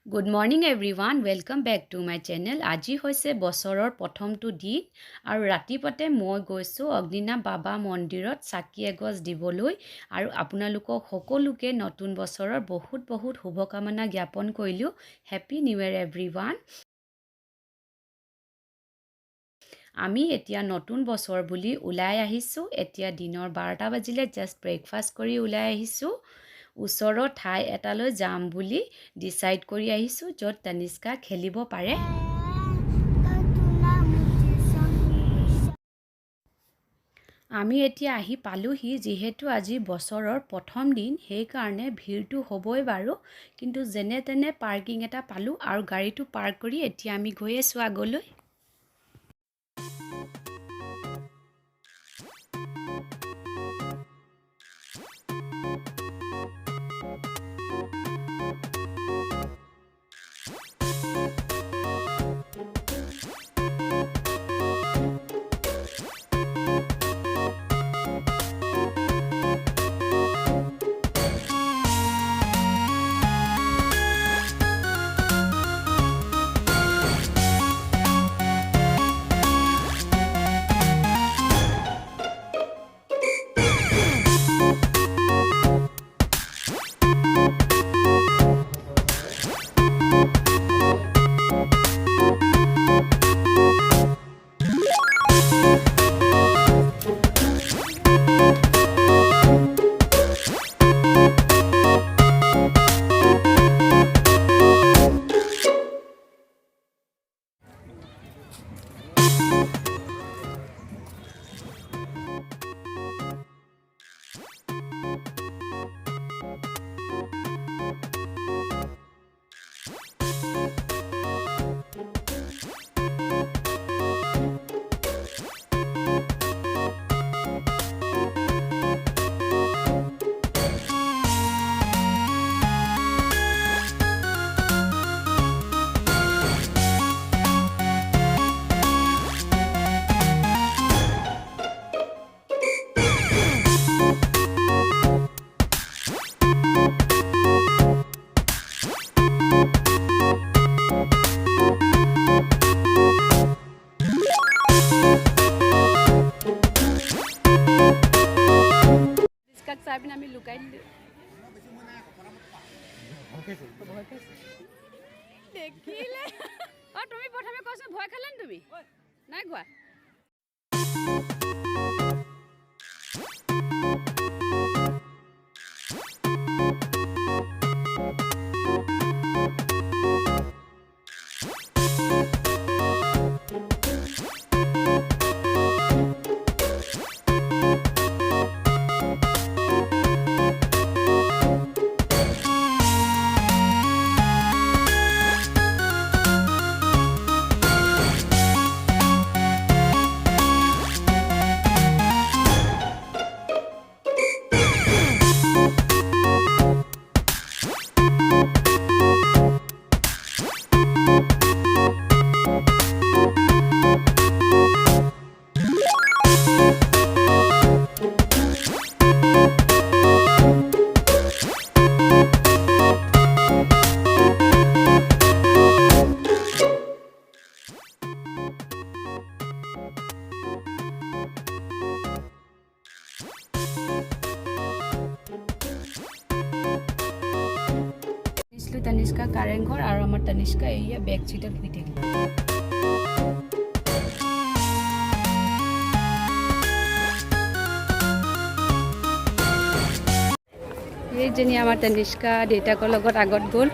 Good morning everyone. Welcome back to my channel. আজি হৈছে বছৰৰ প্ৰথমটো দিন আৰু ৰাতিপুৱাতে মই গৈছো অগ্নিনাভ বাবা মন্দিৰত চাকি এগছ দিবলৈ আৰু আপোনালোকক সকলোকে নতুন বছৰৰ বহুত শুভকামনা জ্ঞাপন কৰিলো। হ্যাপি নিউ ইয়াৰ এভৰিৱান। আমি এতিয়া নতুন বছৰ বুলি ওলাই আহিছো। এতিয়া দিনৰ 12টা বাজিলে জাস্ট ব্ৰেকফাষ্ট কৰি ওলাই আহিছো। ওচৰৰ ঠাই এটালৈ যাম বুলি ডিসাইড কৰি আহিছো য'ত তনিষ্কা খেলিব পাৰে। আমি এতিয়া আহি পালোহি যিহেতু আজি বছৰৰ প্ৰথম দিন সেই কাৰণে ভিৰটো হ'বই বাৰু কিন্তু যেনে তেনে পাৰ্কিং এটা পালো আৰু গাড়ীটো পাৰ্ক কৰি এতিয়া আমি গৈ আছো আগলৈ। আমি লুকাই দিলো দেখিলে তুমি প্ৰথমে কৈছো ভয় খালা নে তুমি নাই কোৱা तनिष्का कारेंघर और आमार तनिष्का एइया बैक सीटर हुई थी ये जनी आमार तनिष्का देउताকৰ লগত আগত গ'ল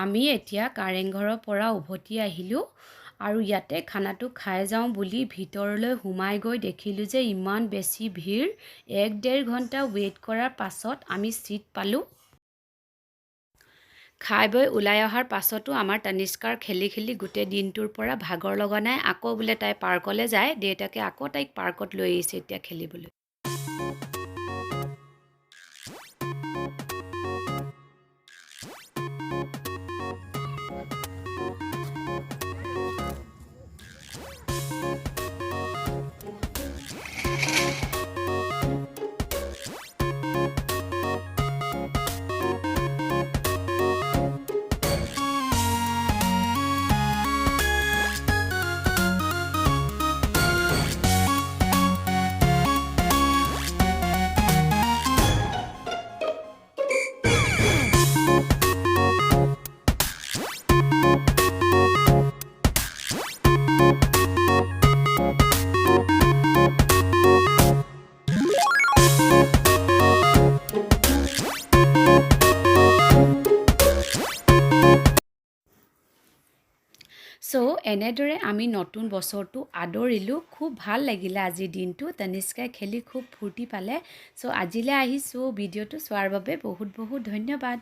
আমি এতিয়া কাৰেংঘৰৰ পৰা উভতি আহিলোঁ আৰু ইয়াতে খানাটো খাই যাওঁ বুলি ভিতৰলৈ সোমাই গৈ দেখিলোঁ যে ইমান বেছি ভিৰ। 1-1.5 ঘণ্টা ৱেইট কৰাৰ পাছত আমি ছিট পালোঁ। খাই বৈ ওলাই অহাৰ পাছতো আমাৰ তানিষ্কাৰ খেলি খেলি গোটেই দিনটোৰ পৰা ভাগৰ লগা নাই। আকৌ বোলে তাই পাৰ্কলৈ যায়, দেউতাকে আকৌ তাইক পাৰ্কত লৈ আহিছে এতিয়া খেলিবলৈ। চ' এনেদৰে আমি নতুন বছৰটো আদৰিলোঁ। খুব ভাল লাগিলে আজিৰ দিনটো। তানিষ্কাই খেলি খুব ফূৰ্তি পালে। চ' আজিলৈ আহিছোঁ। ভিডিঅ'টো চোৱাৰ বাবে বহুত বহুত ধন্যবাদ।